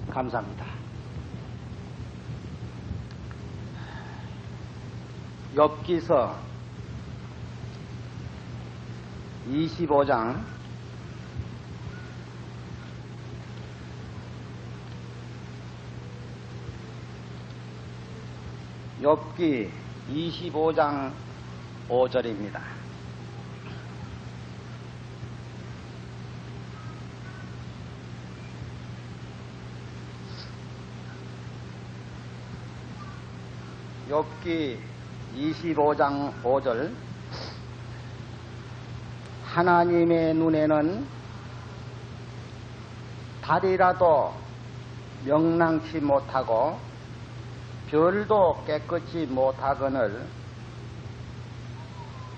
감사합니다. 욥기서 25장 5절입니다. 욥기 25장 5절. 하나님의 눈에는 달이라도 명랑치 못하고 별도 깨끗이 못하거늘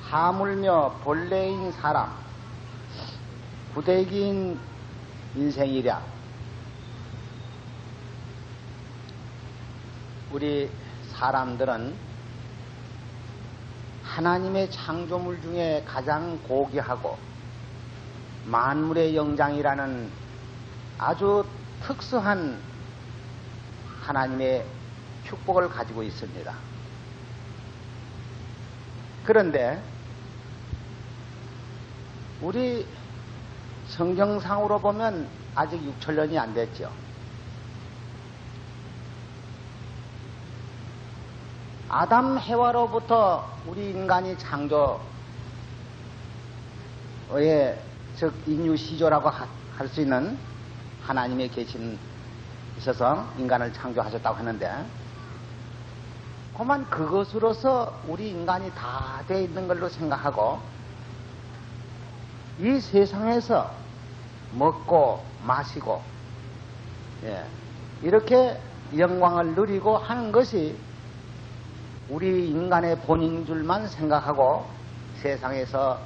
하물며 본래인 사람 부대기인 인생이랴. 우리 사람들은 하나님의 창조물 중에 가장 고귀하고 만물의 영장이라는 아주 특수한 하나님의 축복을 가지고 있습니다. 그런데 우리 성경상으로 보면 아직 6천년이 안 됐죠. 아담 해와로부터 우리 인간이 창조의 즉 인류 시조라고 할 수 있는 하나님의 계심 있어서 인간을 창조하셨다고 하는데, 그만 그것으로서 우리 인간이 다 돼 있는 걸로 생각하고 이 세상에서 먹고 마시고 이렇게 영광을 누리고 하는 것이 우리 인간의 본인 줄만 생각하고 세상에서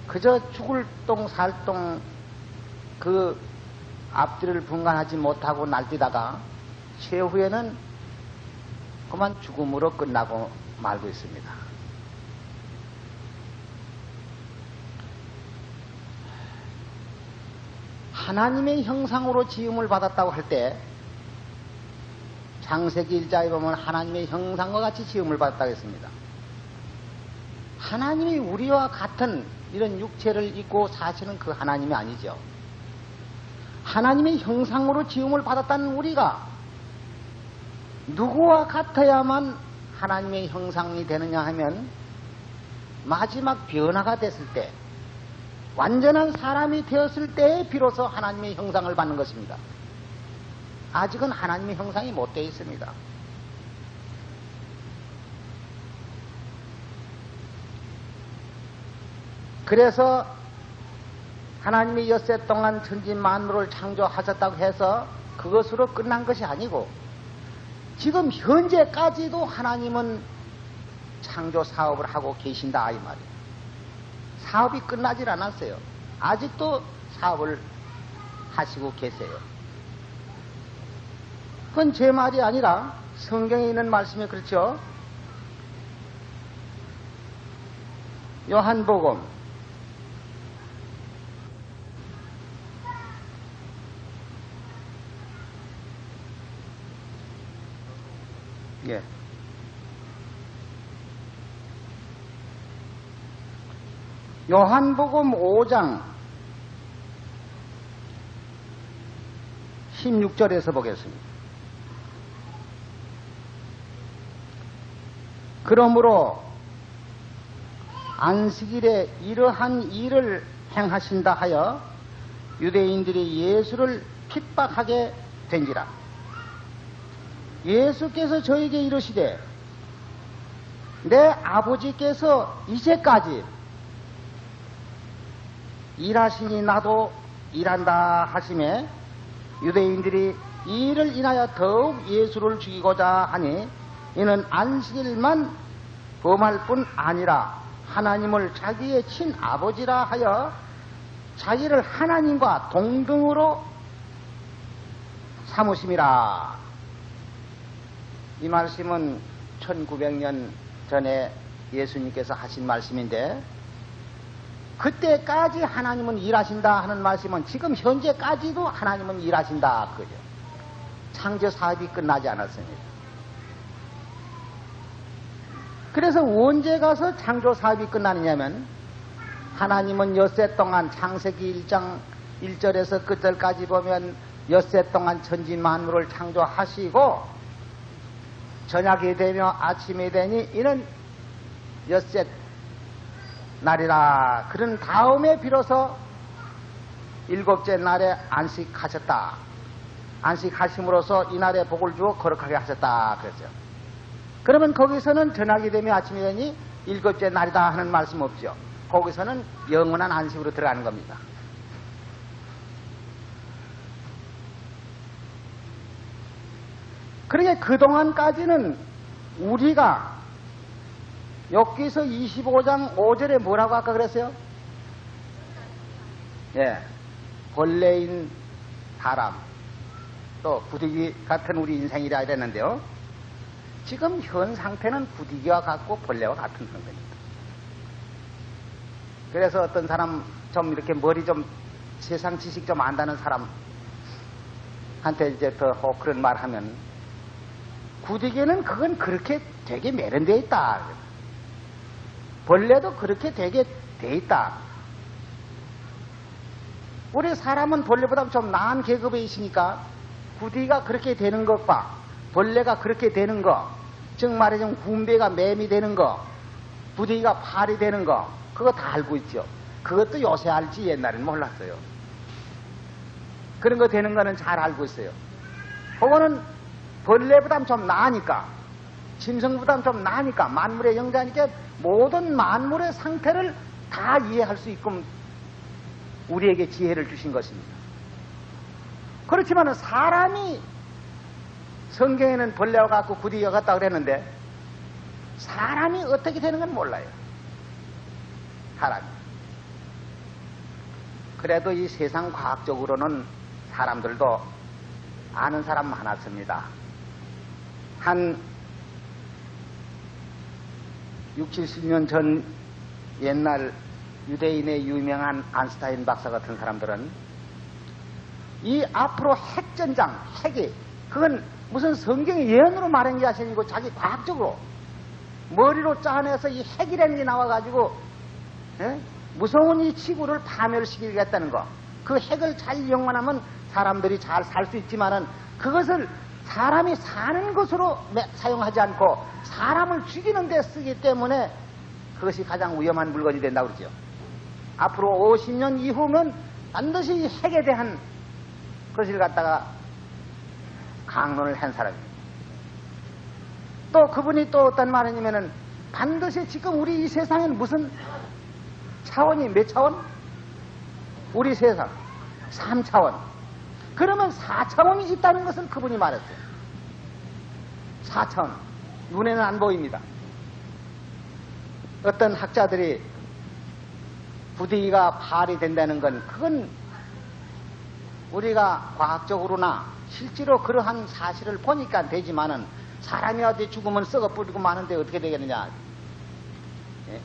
그저 죽을 똥 살똥 그 앞뒤를 분간하지 못하고 날뛰다가 최후에는 그만 죽음으로 끝나고 말고 있습니다. 하나님의 형상으로 지음을 받았다고 할 때 창세기 1장에 보면 하나님의 형상과 같이 지음을 받았다고 했습니다. 하나님이 우리와 같은 이런 육체를 입고 사시는 그 하나님이 아니죠. 하나님의 형상으로 지음을 받았다는 우리가 누구와 같아야만 하나님의 형상이 되느냐 하면 마지막 변화가 됐을 때, 완전한 사람이 되었을 때 비로소 하나님의 형상을 받는 것입니다. 아직은 하나님의 형상이 못 되어 있습니다. 그래서 하나님이 엿새 동안 천지 만물을 창조하셨다고 해서 그것으로 끝난 것이 아니고, 지금 현재까지도 하나님은 창조 사업을 하고 계신다 이 말이에요. 사업이 끝나질 않았어요. 아직도 사업을 하시고 계세요. 그건 제 말이 아니라 성경에 있는 말씀이 그렇죠. 요한복음 5장 16절에서 보겠습니다. 그러므로 안식일에 이러한 일을 행하신다 하여 유대인들이 예수를 핍박하게 된지라. 예수께서 저에게 이르시되 내 아버지께서 이제까지 일하시니 나도 일한다 하시매, 유대인들이 이 일을 인하여 더욱 예수를 죽이고자 하니 이는 안식일만 범할 뿐 아니라 하나님을 자기의 친아버지라 하여 자기를 하나님과 동등으로 삼으심이라. 이 말씀은 1900년 전에 예수님께서 하신 말씀인데, 그때까지 하나님은 일하신다 하는 말씀은 지금 현재까지도 하나님은 일하신다 그죠. 창조 사업이 끝나지 않았습니다. 그래서 언제 가서 창조 사업이 끝나느냐면 하나님은 엿새 동안 창세기 1장 1절에서 끝절까지 보면 엿새 동안 천지 만물을 창조하시고 저녁이 되며 아침이 되니 이는 엿새 날이라. 그런 다음에 비로소 일곱째 날에 안식하셨다. 안식하심으로써 이날에 복을 주어 거룩하게 하셨다 그랬어요. 그러면 거기서는 저녁이 되며 아침이 되니 일곱째 날이다 하는 말씀 없죠. 거기서는 영원한 안식으로 들어가는 겁니다. 그러니까 그동안까지는 우리가 여기서 25장 5절에 뭐라고 아까 그랬어요? 예, 본래인 사람 또 부득이 같은 우리 인생이라 이랬는데요. 지금 현 상태는 부득이와 같고 본래와 같은 상태입니다. 그래서 어떤 사람 좀 이렇게 머리 좀 세상 지식 좀 안다는 사람한테 이제 더 그런 말 하면 부득이는 그건 그렇게 되게 매련되어 있다. 본래도 그렇게 되게 돼 있다. 우리 사람은 본래보다 좀 나은 계급에 있으니까 부득이가 그렇게 되는 것과 본래가 그렇게 되는 거, 즉 말하자면 군배가 맴이 되는 거, 부득이가 팔이 되는 거, 그거 다 알고 있죠. 그것도 요새 알지 옛날에는 몰랐어요. 그런 거 되는 거는 잘 알고 있어요. 그거는 본래보다 좀 나으니까, 짐승보다 좀 나으니까, 만물의 영자니까 모든 만물의 상태를 다 이해할 수 있고 우리에게 지혜를 주신 것입니다. 그렇지만 사람이 성경에는 벌레와 같고 부득이와 같다고 그랬는데 사람이 어떻게 되는 건 몰라요. 사람이. 그래도 이 세상 과학적으로는 사람들도 아는 사람 많았습니다. 한 60, 70년 전 옛날 유대인의 유명한 안스타인 박사 같은 사람들은 이 앞으로 핵전장, 핵이 그건 무슨 성경의 예언으로 말한 게 아니고 자기 과학적으로 머리로 짜내서 이 핵이라는 게 나와가지고 무서운 이 지구를 파멸시키겠다는 거. 그 핵을 잘 이용만 사람들이 잘 살 수 있지만은 그것을 사람이 사는 것으로 사용하지 않고 사람을 죽이는 데 쓰기 때문에 그것이 가장 위험한 물건이 된다고 그러죠. 앞으로 50년 이후면 반드시 이 핵에 대한 것을 갖다가 강론을 한 사람입니다. 또 그분이 또 어떤 말이냐면은 반드시 지금 우리 이 세상에는 무슨 차원이 몇 차원? 우리 세상 3차원. 그러면 4차원이 있다는 것은 그분이 말했어요. 4차원. 눈에는 안 보입니다. 어떤 학자들이 부득이가 팔이 된다는 건 그건 우리가 과학적으로나 실제로 그러한 사실을 보니까 되지만은 사람이 어디 죽으면 썩어 뿌리고 마는데 어떻게 되겠느냐. 예?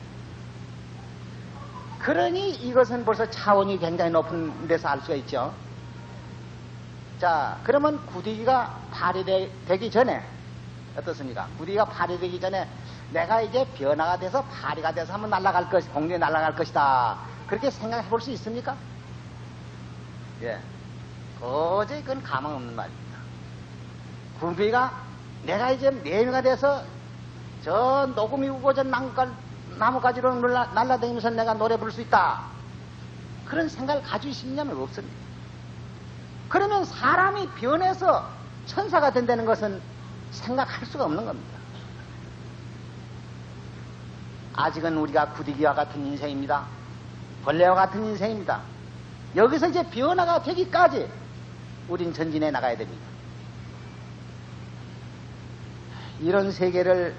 그러니 이것은 벌써 차원이 굉장히 높은 데서 알 수가 있죠. 자, 그러면 부득이가 팔이 되기 전에 어떻습니까? 부득이가 팔이 되기 전에 내가 이제 변화가 돼서 파리가 돼서 한번 날아갈 것, 공중에 날아갈 것이다. 그렇게 생각해 볼 수 있습니까? 예. 도저히 그건 가망 없는 말입니다. 군비가 내가 이제 매미가 돼서 저 녹음이 우거진 나무가지로 날아다니면서 내가 노래 부를 수 있다. 그런 생각을 가지고 있느냐면 없습니다. 그러면 사람이 변해서 천사가 된다는 것은 생각할 수가 없는 겁니다. 아직은 우리가 부득이와 같은 인생입니다. 벌레와 같은 인생입니다. 여기서 이제 변화가 되기까지 우린 전진해 나가야 됩니다. 이런 세계를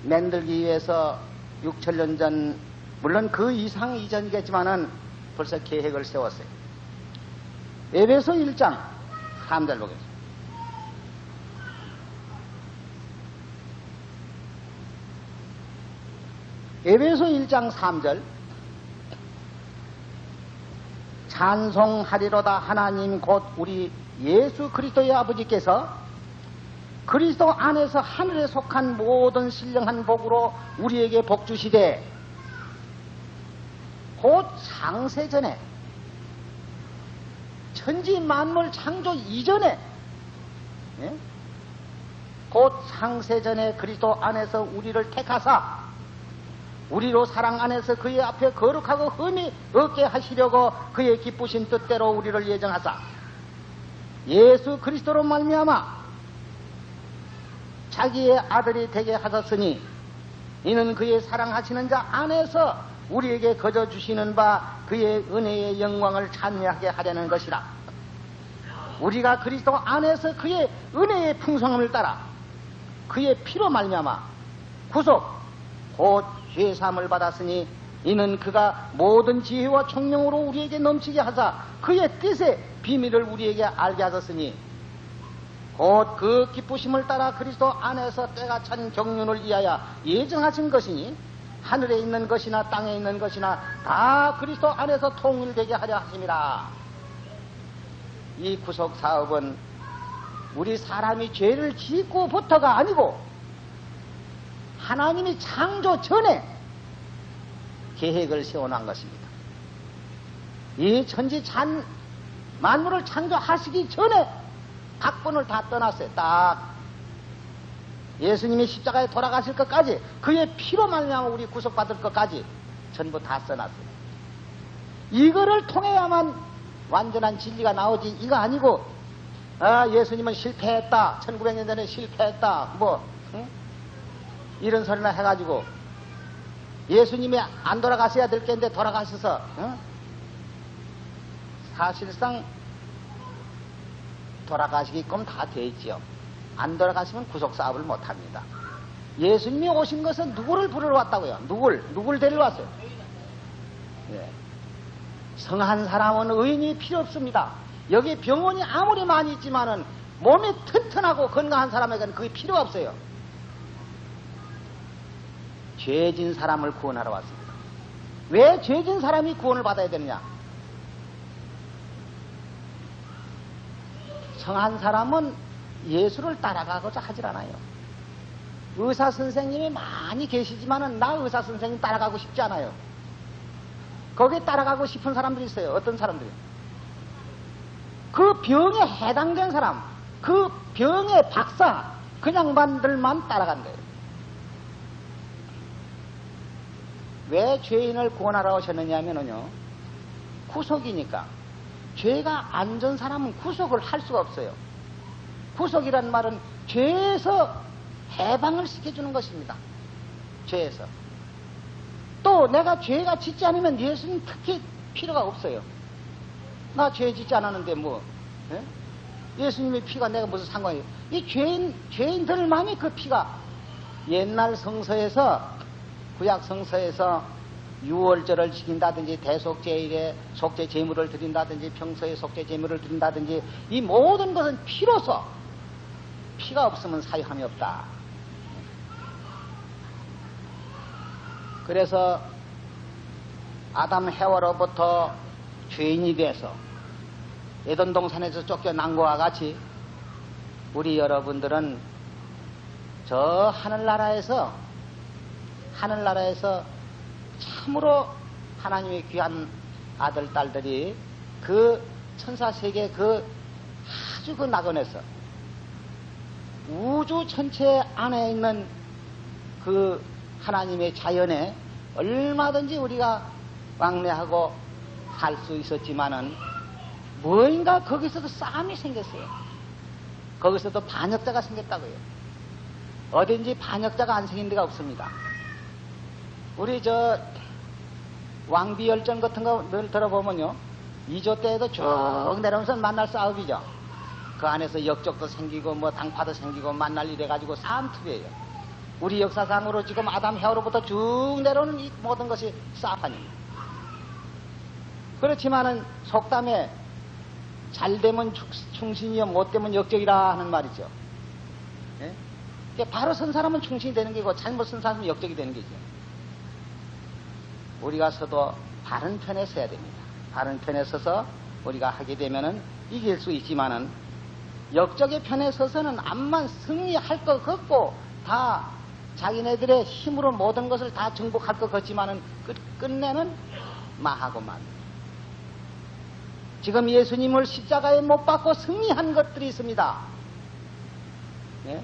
만들기 위해서 6천년 전, 물론 그 이상 이전이겠지만은 벌써 계획을 세웠어요. 에베소 1장 3절 보겠습니다. 에베소 1장 3절 찬송하리로다 하나님 곧 우리 예수 그리스도의 아버지께서 그리스도 안에서 하늘에 속한 모든 신령한 복으로 우리에게 복 주시되 곧 창세전에 천지 만물 창조 이전에 곧 창세전에 그리스도 안에서 우리를 택하사 우리로 사랑 안에서 그의 앞에 거룩하고 흠이 없게 하시려고 그의 기쁘신 뜻대로 우리를 예정하사 예수 그리스도로 말미암아 자기의 아들이 되게 하셨으니 이는 그의 사랑하시는 자 안에서 우리에게 거저 주시는 바 그의 은혜의 영광을 찬미하게 하려는 것이라. 우리가 그리스도 안에서 그의 은혜의 풍성함을 따라 그의 피로 말미암아 구속 곧 죄사함을 받았으니 이는 그가 모든 지혜와 총명으로 우리에게 넘치게 하사 그의 뜻의 비밀을 우리에게 알게 하셨으니 곧 그 기쁘심을 따라 그리스도 안에서 때가 찬 경륜을 위하여 예정하신 것이니 하늘에 있는 것이나 땅에 있는 것이나 다 그리스도 안에서 통일되게 하려 하심이라. 이 구속 사업은 우리 사람이 죄를 짓고부터가 아니고 하나님이 창조 전에 계획을 세워놓은 것입니다. 이 천지 만물을 창조하시기 전에 각본을 다 떠났어요. 딱 예수님이 십자가에 돌아가실 것까지 그의 피로 말미암아 우리 구속받을 것까지 전부 다 써놨어요. 이거를 통해야만 완전한 진리가 나오지 이거 아니고 예수님은 실패했다 1900년 전에 실패했다 응? 이런 소리나 해가지고 예수님이 안 돌아가셔야 될 텐데 돌아가셔서 응? 사실상 돌아가시게끔 다 돼 있지요. 안 돌아가시면 구속사업을 못합니다. 예수님이 오신 것은 누구를 부르러 왔다고요? 누굴 데리러 왔어요? 네. 성한 사람은 의인이 필요 없습니다. 여기 병원이 아무리 많이 있지만은 몸이 튼튼하고 건강한 사람에게는 그게 필요가 없어요. 죄진 사람을 구원하러 왔습니다. 왜 죄진 사람이 구원을 받아야 되느냐? 성한 사람은 예수를 따라가고자 하질 않아요. 의사 선생님이 많이 계시지만은 나 의사 선생님 따라가고 싶지 않아요. 거기에 따라가고 싶은 사람들이 있어요. 어떤 사람들이? 그 병에 해당된 사람, 그 병의 박사, 그 양반들만 따라간 거예요. 왜 죄인을 구원하러 오셨느냐 하면요, 구속이니까. 죄가 안 전 사람은 구속을 할 수가 없어요. 구속이란 말은 죄에서 해방을 시켜주는 것입니다. 죄에서. 또 내가 죄가 짓지 않으면 예수님 특히 필요가 없어요. 나 죄 짓지 않았는데 뭐 예수님의 피가 내가 무슨 상관이에요. 이 죄인들만이 그 피가 옛날 성서에서 구약 성서에서 유월절을 지킨다든지 대속제일에 속죄 제물을 드린다든지 평소에 속죄 제물을 드린다든지 이 모든 것은 피로서 피가 없으면 사유함이 없다. 그래서 아담 해와로부터 죄인이 돼서 에덴 동산에서 쫓겨난 것과 같이 우리 여러분들은 저 하늘나라에서 참으로 하나님의 귀한 아들, 딸들이 그 천사세계 아주 그 낙원에서 우주 전체 안에 있는 그 하나님의 자연에 얼마든지 우리가 왕래하고 살 수 있었지만은 뭔가 거기서도 싸움이 생겼어요. 거기서도 반역자가 생겼다고요. 어딘지 반역자가 안 생긴 데가 없습니다. 우리 왕비열전 같은 거 늘 들어보면요, 2조 때에도 쭉 내려오면서 만날 싸움이죠. 그 안에서 역적도 생기고 뭐 당파도 생기고 만날 일해 가지고 싸움투이에요. 우리 역사상으로 지금 아담 해와로부터 쭉 내려오는 이 모든 것이 싸움입니다. 그렇지만은 속담에 잘 되면 충신이요 못 되면 역적이라 하는 말이죠. 예? 바로 선 사람은 충신이 되는 게고 잘못 선 사람은 역적이 되는 게죠. 우리가 서도 바른 편에 서야 됩니다. 바른 편에 서서 우리가 하게 되면은 이길 수 있지만은 역적의 편에 서서는 암만 승리할 것 같고 다 자기네들의 힘으로 모든 것을 다 정복할 것 같지만은 끝내는 마하고만. 지금 예수님을 십자가에 못 박고 승리한 것들이 있습니다. 예?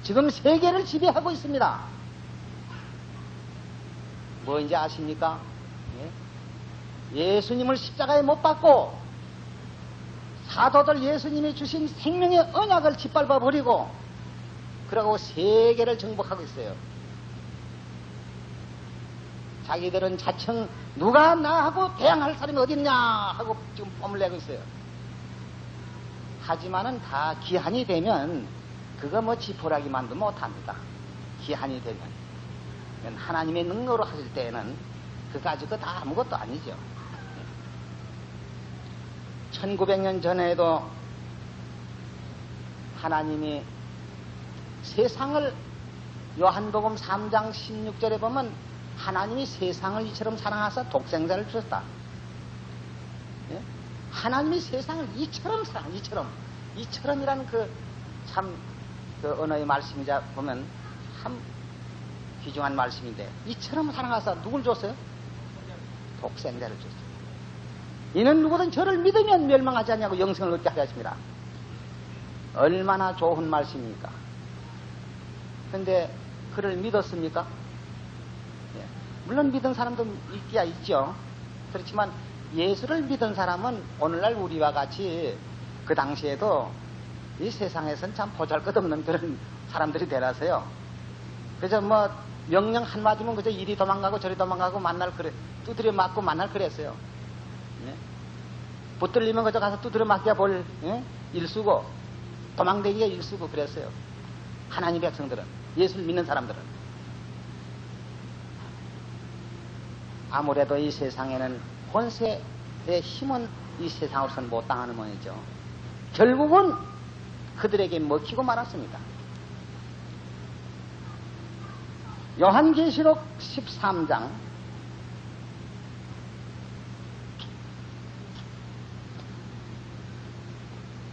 지금 세계를 지배하고 있습니다. 뭐인지 아십니까? 예? 예수님을 십자가에 못 박고 사도들 예수님이 주신 생명의 언약을 짓밟아 버리고 그러고 세계를 정복하고 있어요. 자기들은 자청 누가 나하고 대항할 사람이 어딨냐 하고 지금 폼을 내고 있어요. 하지만은 다 기한이 되면 그거 뭐 지푸라기 만도 못합니다. 기한이 되면 하나님의 능력으로 하실 때에는 그거 가지고 다 아무것도 아니죠. 1900년 전에도 하나님이 세상을 요한복음 3장 16절에 보면 하나님이 세상을 이처럼 사랑하사 독생자를 주셨다. 예? 하나님이 세상을 이처럼 사랑, 이처럼이라는 그 언어의 말씀이자 보면 참 귀중한 말씀인데, 이처럼 사랑하사 누굴 줬어요? 독생자를 줬어요. 이는 누구든 저를 믿으면 멸망하지 않냐고 영생을 얻게 하려 하십니다. 얼마나 좋은 말씀입니까? 근데 그를 믿었습니까? 예. 물론 믿은 사람도 있기야 있죠. 그렇지만 예수를 믿은 사람은 오늘날 우리와 같이 그 당시에도 이 세상에선 참 보잘것없는 그런 사람들이 되라서요. 그저 뭐 명령 한마디면 그저 이리 도망가고 저리 도망가고 두드려 맞고 만날 그랬어요. 예? 붙들리면 그저 가서 두드려 맞게 볼 일수고 도망다니기가 일수고 그랬어요. 하나님 백성들은, 예수를 믿는 사람들은. 아무래도 이 세상에는 권세의 힘은 이 세상으로서는 못 당하는 모양이죠. 결국은 그들에게 먹히고 말았습니다. 요한계시록 13장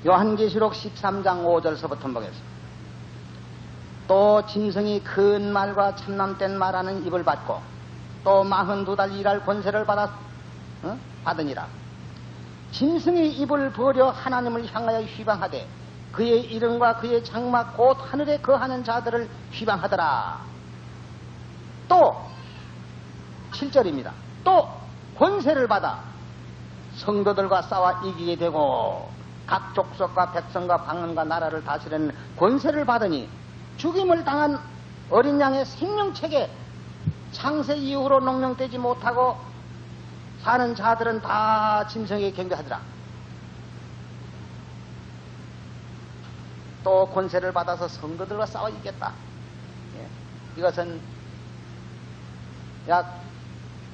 요한계시록 13장 5절서부터 보겠습니다. 또 짐승이 큰 말과 참남된 말하는 입을 받고 또 42달 일할 권세를 받으니라. 짐승이 입을 벌여 하나님을 향하여 휘방하되 그의 이름과 그의 장막 곧 하늘에 거하는 자들을 휘방하더라. 또 7절입니다. 또 권세를 받아 성도들과 싸워 이기게 되고 각 족속과 백성과 방언과 나라를 다스리는 권세를 받으니 죽임을 당한 어린 양의 생명책에 창세 이후로 농명되지 못하고 사는 자들은 다 짐승에게 경배하더라. 또 권세를 받아서 성도들과 싸워 이겼다. 예. 이것은 약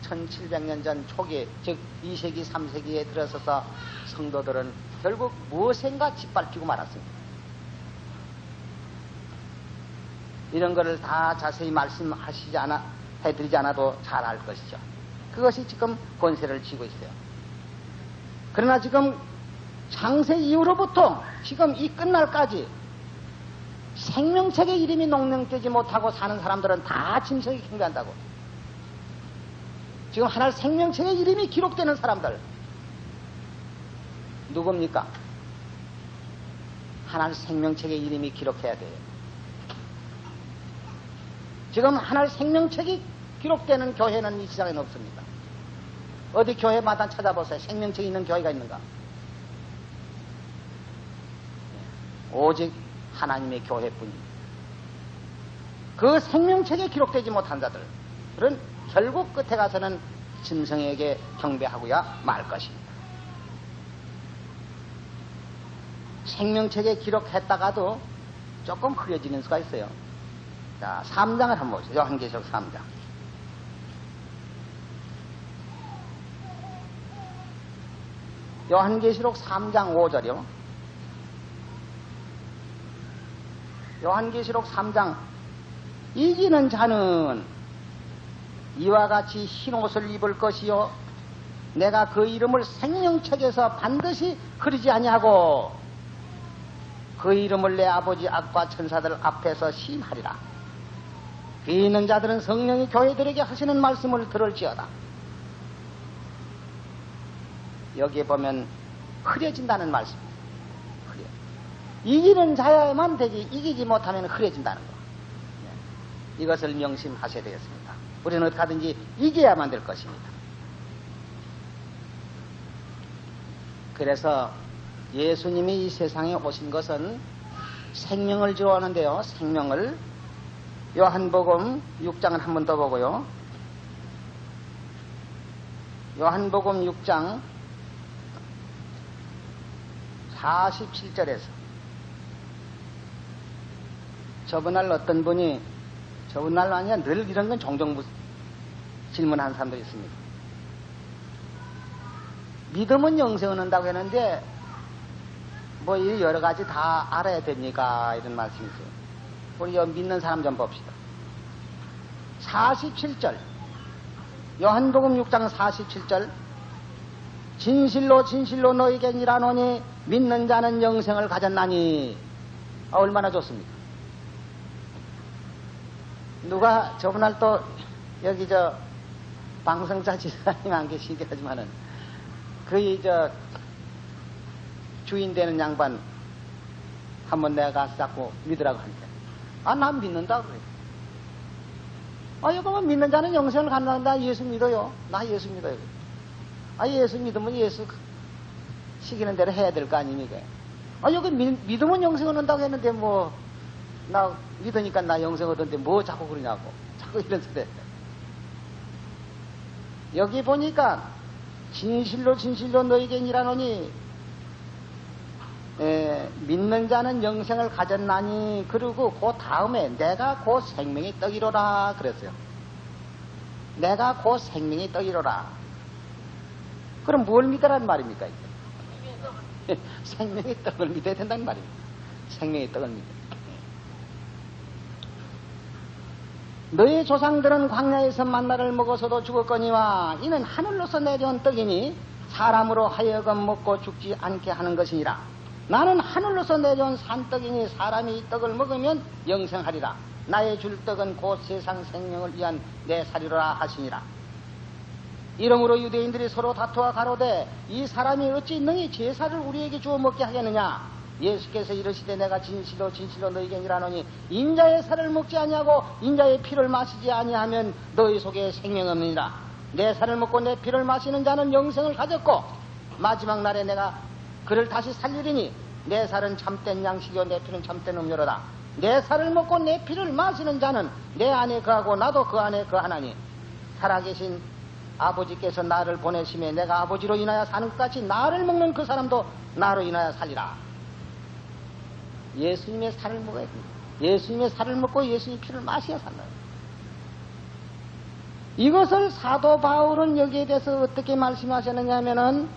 1700년 전 초기, 즉 2세기 3세기에 들어서서 성도들은 결국 무엇인가 짓밟히고 말았습니다. 이런 것을 다 자세히 해드리지 않아도 잘 알 것이죠. 그것이 지금 권세를 쥐고 있어요. 그러나 지금 창세 이후로부터 지금 이 끝날까지 생명책의 이름이 농명되지 못하고 사는 사람들은 다 짐승에게 경배한다고. 지금 하나의 생명책의 이름이 기록되는 사람들 누굽니까? 하나의 생명책의 이름이 기록해야 돼요. 지금 하나의 생명책이 기록되는 교회는 이 세상에는 없습니다. 어디 교회마다 찾아보세요. 생명책이 있는 교회가 있는가? 오직 하나님의 교회뿐입니다. 그 생명책에 기록되지 못한 자들은 결국 끝에 가서는 짐승에게 경배하고야 말 것입니다. 생명책에 기록했다가도 조금 흐려지는 수가 있어요. 자, 3장을 한번 보시죠. 요한계시록 3장. 요한계시록 3장 5절이요. 요한계시록 3장. 이기는 자는 이와 같이 흰 옷을 입을 것이요 내가 그 이름을 생명책에서 반드시 그리지 아니하고 그 이름을 내 아버지 악과 천사들 앞에서 시인하리라. 귀 있는 자들은 성령이 교회들에게 하시는 말씀을 들을지어다. 여기에 보면 흐려진다는 말씀입니다. 이기는 자야만 되지 이기지 못하면 흐려진다는 거. 이것을 명심하셔야 되겠습니다. 우리는 어떻게 하든지 이겨야만 될 것입니다. 그래서 예수님이 이 세상에 오신 것은 생명을 주러 하는데요. 생명을 요한복음 6장을 한 번 더 보고요. 요한복음 6장 47절에서 저번날 어떤 분이 저번날 아니야 늘 이런 건 종종 질문하는 사람들이 있습니다. 믿음은 영생을 얻는다고 했는데 뭐 여러 가지 다 알아야 됩니까? 이런 말씀이 있어요. 우리 믿는 사람 좀 봅시다. 47절 요한복음 6장 47절 진실로 진실로 너희에게 이라노니 믿는 자는 영생을 가졌나니. 얼마나 좋습니까? 누가 저번날 또 여기 방송자 지사님 안 계시긴 하지만은 주인 되는 양반 한번 내가 가서 자꾸 믿으라고 하니까 난 믿는다 그래. 이거 믿는 자는 영생을 갖는다. 나 예수 믿어요. 나 예수 믿어요. 예수 믿으면 예수 시키는 대로 해야 될 거 아닙니까? 여기 믿으면 영생을 얻는다고 했는데 나 믿으니까 나 영생 얻었는데 뭐 자꾸 그러냐고. 자꾸 이런 소리. 여기 보니까 진실로 진실로 너희에게 이라노니 믿는 자는 영생을 가졌나니. 그리고 그 다음에 내가 곧 생명의 떡이로라 그랬어요. 내가 곧 생명의 떡이로라. 그럼 뭘 믿으라는 말입니까? 생명의 떡을 믿어야 된다는 말입니다. 생명의 떡을 믿어야. 너희 조상들은 광야에서 만나를 먹어서도 죽었거니와 이는 하늘로서 내려온 떡이니 사람으로 하여금 먹고 죽지 않게 하는 것이니라. 나는 하늘로서 내려온 산떡이니 사람이 이 떡을 먹으면 영생하리라. 나의 줄 떡은 곧 세상 생명을 위한 내 살이로라 하시니라. 이러므로 유대인들이 서로 다투어 가로되 이 사람이 어찌 능히 제사를 우리에게 주어 먹게 하겠느냐. 예수께서 이르시되 내가 진실로 진실로 너희에게 이라노니 인자의 살을 먹지 아니하고 인자의 피를 마시지 아니하면 너희 속에 생명 없느니라. 내 살을 먹고 내 피를 마시는 자는 영생을 가졌고 마지막 날에 내가 그를 다시 살리리니 내 살은 참된 양식이요 내 피는 참된 음료로다. 내 살을 먹고 내 피를 마시는 자는 내 안에 거하고 나도 그 안에 거하나니 살아계신 아버지께서 나를 보내심에 내가 아버지로 인하여 사는 것 같이 나를 먹는 그 사람도 나로 인하여 살리라. 예수님의 살을 먹어야 됩니다. 예수님의 살을 먹고 예수님의 피를 마셔야 산다. 이것을 사도 바울은 여기에 대해서 어떻게 말씀하셨느냐 하면은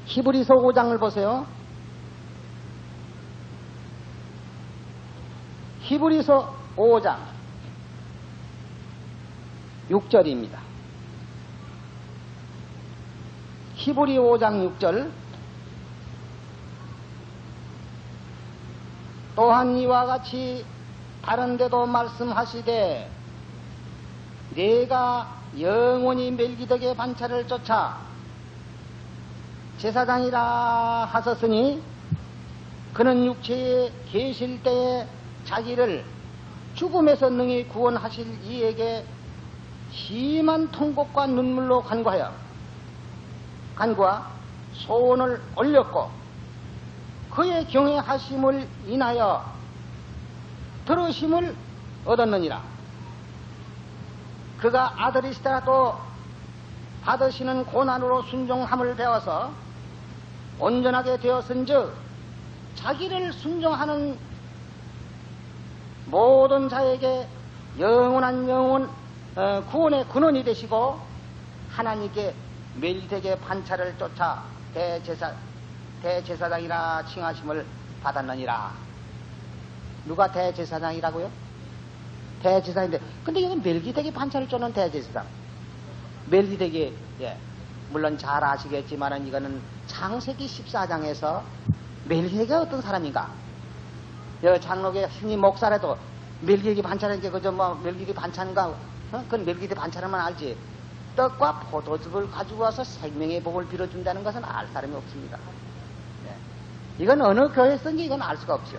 히브리서 5장을 보세요. 히브리서 5장 6절입니다. 히브리 5장 6절 또한 이와 같이 다른 데도 말씀하시되 내가 영원히 멜기덕의 반차를 쫓아 제사장이라 하셨으니 그는 육체에 계실 때에 자기를 죽음에서 능히 구원하실 이에게 심한 통곡과 눈물로 간구하 소원을 올렸고 그의 경외하심을 인하여 들으심을 얻었느니라. 그가 아들이시더라도 받으시는 고난으로 순종함을 배워서 온전하게 되었은즉 자기를 순종하는 모든 자에게 영원한 구원의 근원이 되시고 하나님께 멜기덕의 반차를 쫓아 대제사장이라 칭하심을 받았느니라. 누가 대제사장이라고요? 대제사장인데, 근데 이건 멜기덕의 반차를 쫓는 대제사장. 멜기덕이 물론 잘 아시겠지만은 이거는 창세기 14장에서 멜기세가 어떤 사람인가? 여기 장로교 신임 목사라도 멜기세 반찬인 게 그저 뭐 멜기세 반찬인가? 그건 멜기세 반찬이면 알지. 떡과 포도즙을 가지고 와서 생명의 복을 빌어준다는 것은 알 사람이 없습니다. 네. 이건 어느 교회에서인지 이건 알 수가 없죠.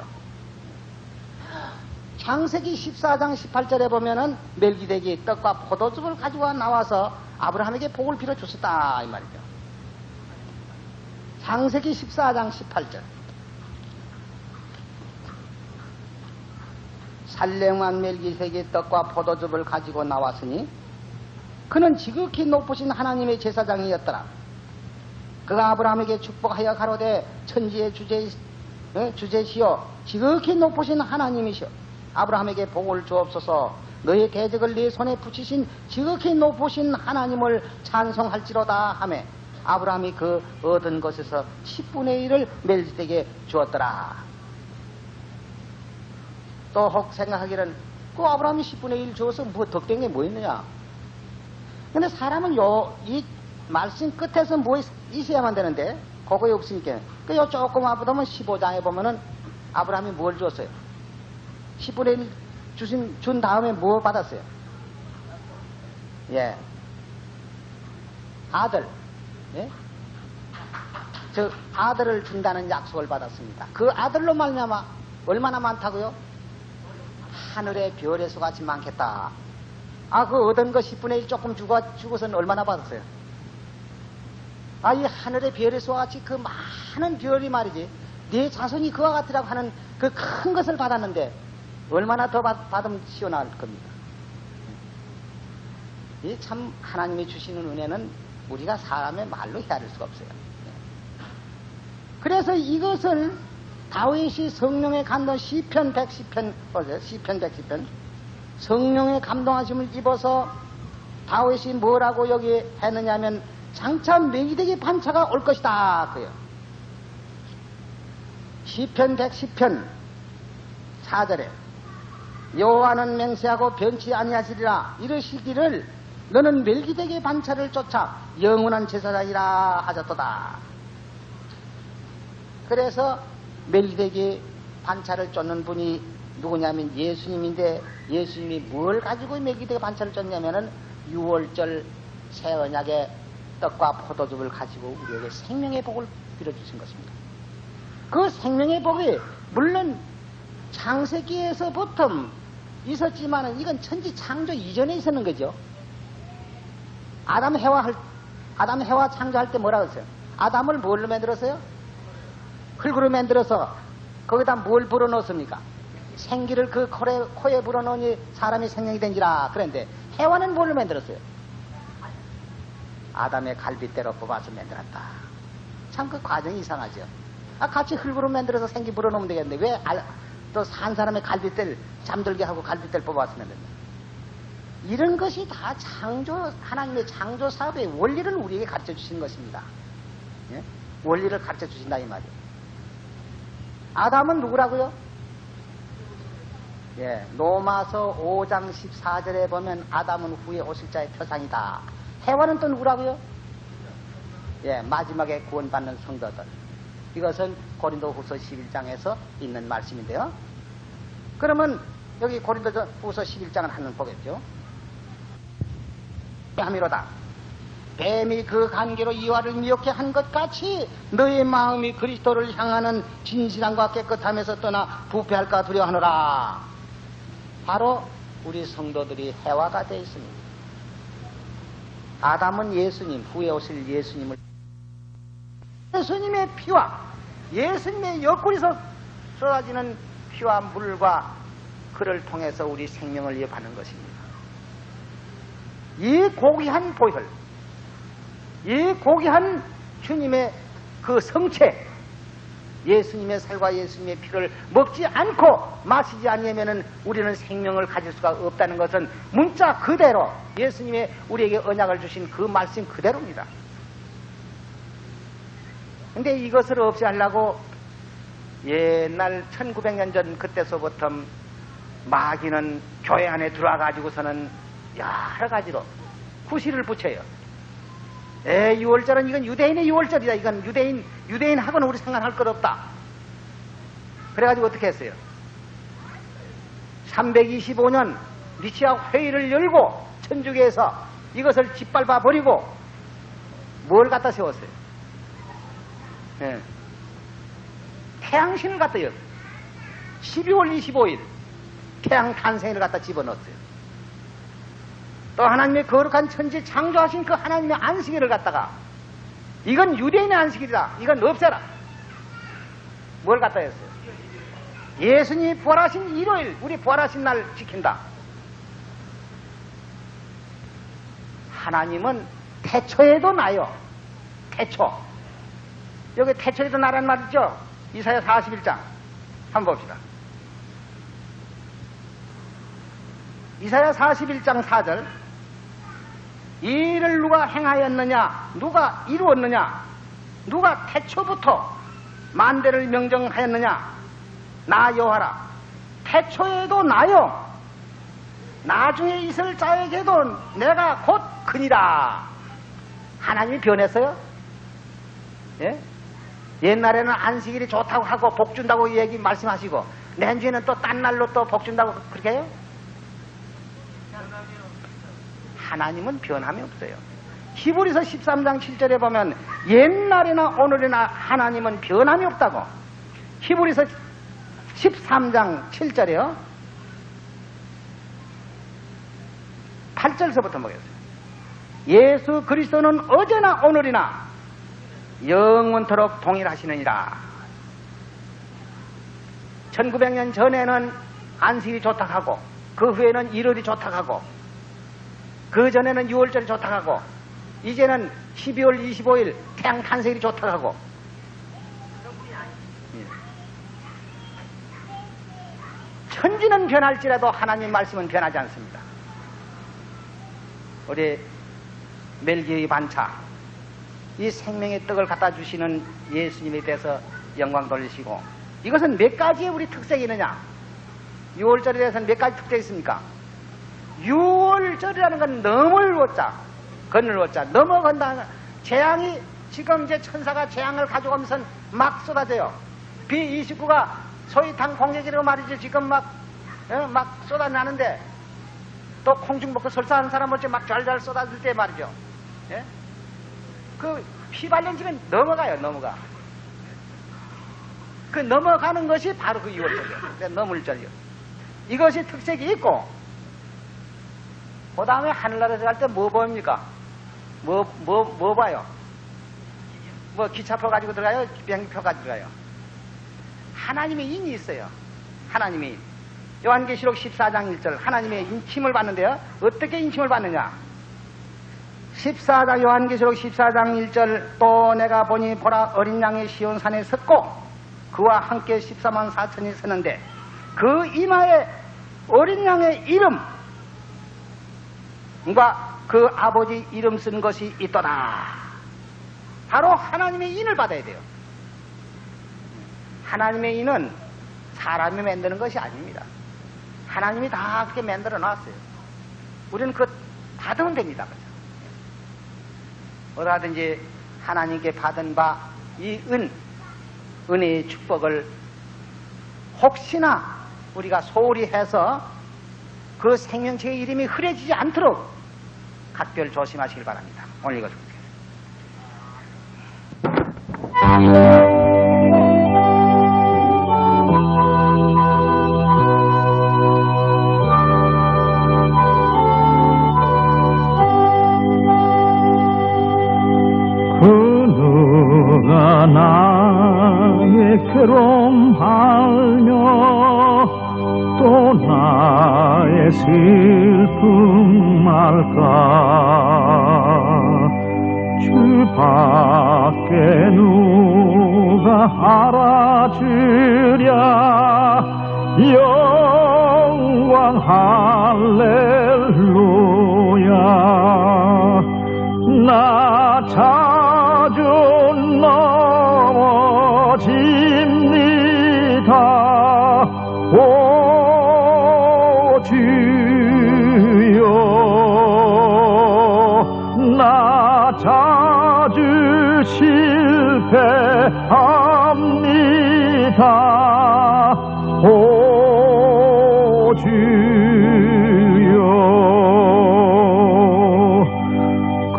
창세기 14장 18절에 보면은 멜기세기 떡과 포도즙을 가지고 나와서 아브라함에게 복을 빌어줬었다 이 말이죠. 창세기 14장 18절. 살렘왕 멜기세기 떡과 포도즙을 가지고 나왔으니 그는 지극히 높으신 하나님의 제사장이었더라. 그가 아브라함에게 축복하여 가로되 천지의 주제시여 지극히 높으신 하나님이시여 아브라함에게 복을 주옵소서. 너의 대적을 네 손에 붙이신 지극히 높으신 하나님을 찬송할지로다 하며 아브라함이 그 얻은 것에서 10분의 1을 멜기세에게 주었더라. 또 혹 생각하기는 그 아브라함이 10분의 1 주어서 뭐 덕된 게 뭐 있느냐. 근데 사람은 이 말씀 끝에서 뭐 있어야만 되는데 그거에 없으니까 요 조금 앞보면 15장에 보면은 아브라함이 뭘 주었어요? 10분의 1 준 다음에 뭐 받았어요? 예. 아들. 예? 즉 아들을 준다는 약속을 받았습니다. 그 아들로 말미암아 얼마나 많다고요? 하늘의 별의 수 같이 많겠다. 그 얻은 거 10분의 1 조금 주고서는 얼마나 받았어요? 이 하늘의 별의 수와 같이 그 많은 별이 말이지 네 자손이 그와 같으라고 하는 그 큰 것을 받았는데 얼마나 더 받으면 시원할 겁니다. 이 참 하나님이 주시는 은혜는 우리가 사람의 말로 헤아릴 수가 없어요. 그래서 이것을 다윗이 성령의 감동 시편 110편 보세요. 시편 110편 성령의 감동하심을 입어서 다윗이 뭐라고 여기 했느냐면 장차 멜기세기 반차가 올 것이다 그요. 시편 110편 4절에 여호와는 맹세하고 변치 아니하시리라 이르시기를 너는 멜기세기 반차를 쫓아 영원한 제사장이라 하셨도다. 그래서 멜기세기 반차를 쫓는 분이 누구냐면 예수님인데 예수님이 뭘 가지고 멜기세기 반차를 쫓냐면은 6월절 새 언약의 떡과 포도즙을 가지고 우리에게 생명의 복을 빌어주신 것입니다. 그 생명의 복이 물론 창세기에서부터 있었지만은 이건 천지 창조 이전에 있었는 거죠. 아담 해와 창조할 때 뭐라고 했어요? 아담을 뭘로 만들었어요? 흙으로 만들어서 거기다 뭘 불어넣었습니까? 생기를 그 코에 불어넣으니 사람이 생명이 된지라. 그런데 해와는 뭘로 만들었어요? 아담의 갈빗대로 뽑아서 만들었다. 참 그 과정이 이상하죠. 같이 흙으로 만들어서 생기 불어넣으면 되겠는데 왜 또 산 사람의 갈빗대를 잠들게 하고 갈빗대를 뽑아서 만든다. 이런 것이 다 하나님의 창조 사업의 원리를 우리에게 가르쳐 주신 것입니다. 예? 원리를 가르쳐 주신다 이 말이에요. 아담은 누구라고요? 예, 로마서 5장 14절에 보면 아담은 후에 오실 자의 표상이다. 해와는 또 누구라고요? 예, 마지막에 구원받는 성도들. 이것은 고린도후서 11장에서 있는 말씀인데요. 그러면 여기 고린도후서 11장을 한번 보겠죠. 함이로다. 뱀이 그 관계로 이와를 미혹해 한 것 같이 너의 마음이 그리스도를 향하는 진실함과 깨끗함에서 떠나 부패할까 두려워하노라. 바로 우리 성도들이 해와가 되어 있습니다. 아담은 예수님, 후에 오실 예수님을 예수님의 피와 예수님의 옆구리에서 쏟아지는 피와 물과 그를 통해서 우리 생명을 이어가는 것입니다. 이 고귀한 보혈, 이 고귀한 주님의 그 성체, 예수님의 살과 예수님의 피를 먹지 않고 마시지 않으면 우리는 생명을 가질 수가 없다는 것은 문자 그대로 예수님의 우리에게 언약을 주신 그 말씀 그대로입니다. 근데 이것을 없이 하려고 옛날 1900년 전 그때서부터 마귀는 교회 안에 들어와가지고서는 여러 가지로 구실을 붙여요. 6월절은 이건 유대인의 6월절이다. 이건 유대인하고는 우리 상관할 것 없다. 그래가지고 어떻게 했어요? 325년 니치아 회의를 열고 천주교에서 이것을 짓밟아 버리고 뭘 갖다 세웠어요? 예. 태양신을 갖다 였어요. 12월 25일 태양 탄생을 갖다 집어넣었어요. 또 하나님의 거룩한 천지 창조하신 그 하나님의 안식일을 갖다가 이건 유대인의 안식일이다, 이건 없애라. 뭘 갖다 했어요? 예수님이 부활하신 일요일, 우리 부활하신 날 지킨다. 하나님은 태초에도 나요. 태초. 여기 태초에도 나란 말 있죠? 이사야 41장 한번 봅시다. 이사야 41장 4절. 이 일을 누가 행하였느냐, 누가 이루었느냐, 누가 태초부터 만대를 명정하였느냐, 나 여호와라. 태초에도 나요, 나중에 있을 자에게도 내가 곧 크니라. 하나님이 변했어요? 예? 옛날에는 안식일이 좋다고 하고 복 준다고 얘기 말씀하시고 내주에는 또 딴 날로 또 복 준다고 그렇게 해요? 하나님은 변함이 없어요. 히브리서 13장 7절에 보면 옛날이나 오늘이나 하나님은 변함이 없다고. 히브리서 13장 7절에요. 8절서부터 보겠습니다. 예수 그리스도는 어제나 오늘이나 영원토록 동일하시느니라. 1900년 전에는 안식일이 좋다고 하고 그 후에는 일요일이 좋다고 하고 그 전에는 6월절이 좋다고 하고 이제는 12월 25일 태양 탄생일이 좋다고 하고. 천지는 변할지라도 하나님 말씀은 변하지 않습니다. 우리 멜기의 반차, 이 생명의 떡을 갖다 주시는 예수님에 대해서 영광 돌리시고, 이것은 몇 가지의 우리 특색이 있느냐? 6월절에 대해서는 몇 가지 특색이 있습니까? 6월절이라는 건 넘을 워자, 건을 워자, 넘어간다. 재앙이 지금 이제 천사가 재앙을 가져오면서 막 쏟아져요. B29가 소위탄 공격이라고 말이죠. 지금 막 쏟아나는데 또 공중복구 설사하는 사람 어째 막 잘잘 쏟아질 때 말이죠. 예? 그 휘발연지면 넘어가요, 넘어가. 그 넘어가는 것이 바로 그 6월절이에요. 넘을 절이요. 이것이 특색이 있고, 그 다음에 하늘나라에 갈 때 뭐 보입니까? 뭐 봐요? 뭐 기차표 가지고 들어가요? 비행기표 가지고 들어가요? 하나님의 인이 있어요. 하나님의 인. 요한계시록 14장 1절 하나님의 인침을 받는데요. 어떻게 인침을 받느냐? 14장 요한계시록 14장 1절 또 내가 보니 보라 어린 양의 시온산에 섰고 그와 함께 14만 4천이 서는데 그 이마에 어린 양의 이름과 그 아버지 이름 쓴 것이 있도다. 바로 하나님의 인을 받아야 돼요. 하나님의 인은 사람이 만드는 것이 아닙니다. 하나님이 다 그렇게 만들어 놨어요. 우리는 그거 받으면 됩니다. 그죠? 어디든지 하나님께 받은 바 이 은혜의 축복을 혹시나 우리가 소홀히 해서 그 생명체의 이름이 흐려지지 않도록 각별 조심하시길 바랍니다. 오늘 읽어줄게요. 나의 괴로움 알며 또 나의 슬픔 말까 주 밖에 누가 알아주랴 영광 할렐루야 나 자주 넘어집니다. 오 주여 나 자주 실패합니다. 오 주여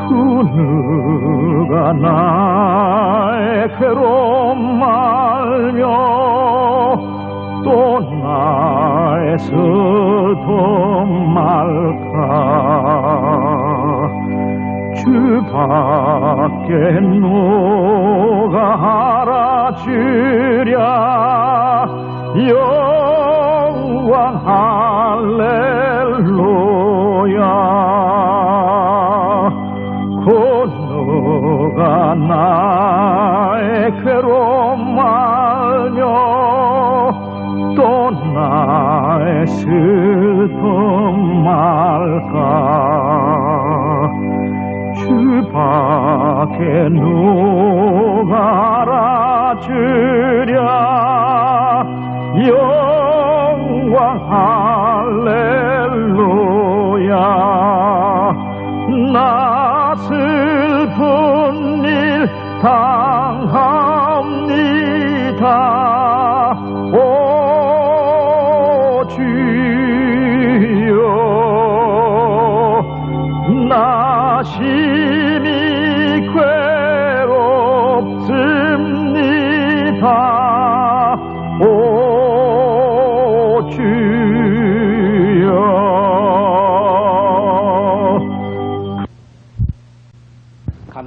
그누가 나의 괴로움 말며 또 나의 슬픔 말까 주밖에 누가 알아주랴 영광 할렐루야 그 누가 나의 괴로움 말며 또 나의 슬픔 말까 주밖에 누가 알아주랴 영광 할렐루야